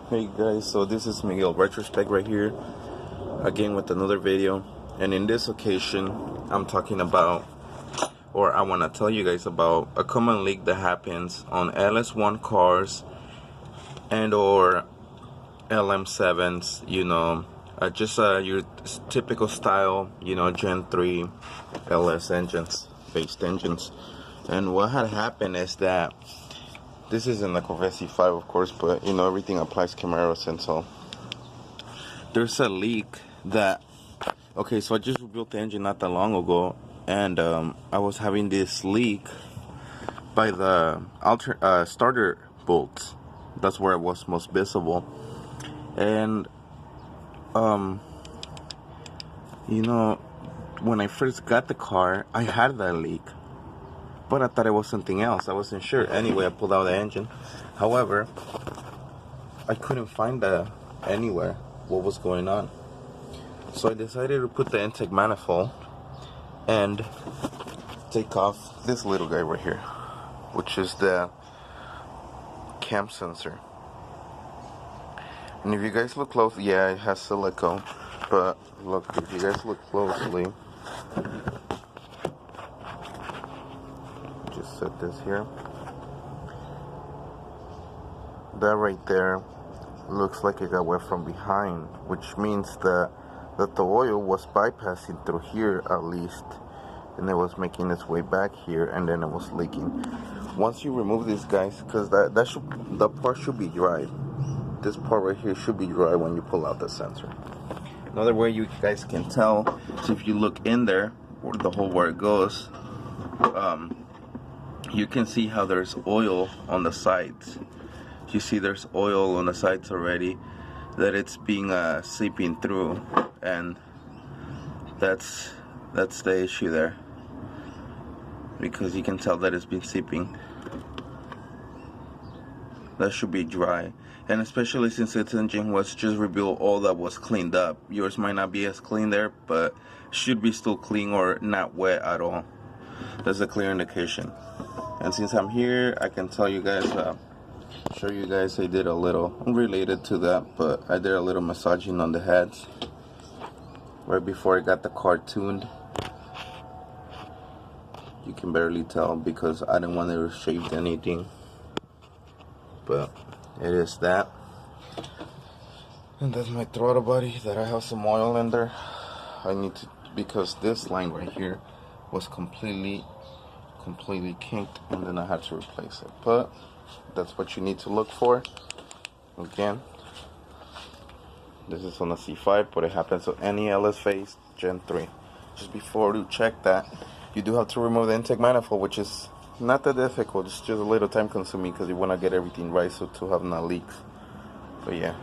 Hey guys, so this is Miguel Retrospect right here, again with another video. And in this occasion, I'm talking about, or I want to tell you guys about a common leak that happens on ls1 cars and or LM7s, just your typical style, Gen 3 LS engines, based engines. And what had happened is that this isn't the Corvette C5, of course, but everything applies Camaros, and so there's a leak that, okay, so I just rebuilt the engine not that long ago, and I was having this leak by the starter bolts. That's where it was most visible. And when I first got the car, I had that leak, but I thought it was something else. I wasn't sure. Anyway, I pulled out the engine. However, I couldn't find anywhere what was going on. So I decided to put the intake manifold and take off this little guy right here, which is the cam sensor. And if you guys look close, yeah, it has silicone, but look, if you guys look closely, just set this here. That right there looks like it got wet from behind, which means that the oil was bypassing through here at least, and it was making its way back here, and then it was leaking. Once you remove these guys, because the part should be dry. This part right here should be dry when you pull out the sensor. Another way you guys can tell is if you look in there, or the hole where it goes, you can see how there's oil on the sides. You see there's oil on the sides already, that it's being seeping through, and that's the issue there, because you can tell that it's been seeping. That should be dry, and especially since its engine was just rebuilt, all that was cleaned up. Yours might not be as clean there, but should be still clean or not wet at all. That's a clear indication. And since I'm here, I can tell you guys, show you guys, I did a little, unrelated to that, but I did a little massaging on the heads right before I got the car tuned. You can barely tell because I didn't want to shave anything, but it is that. And that's my throttle body that I have some oil in there. I need to, because this line right here was completely kinked, and then I had to replace it. But that's what you need to look for. Again, this is on a C5, but it happens on any LS phase Gen 3. Just before you check that, you do have to remove the intake manifold, which is not that difficult. It's just a little time consuming because you want to get everything right so to have no leaks. But yeah.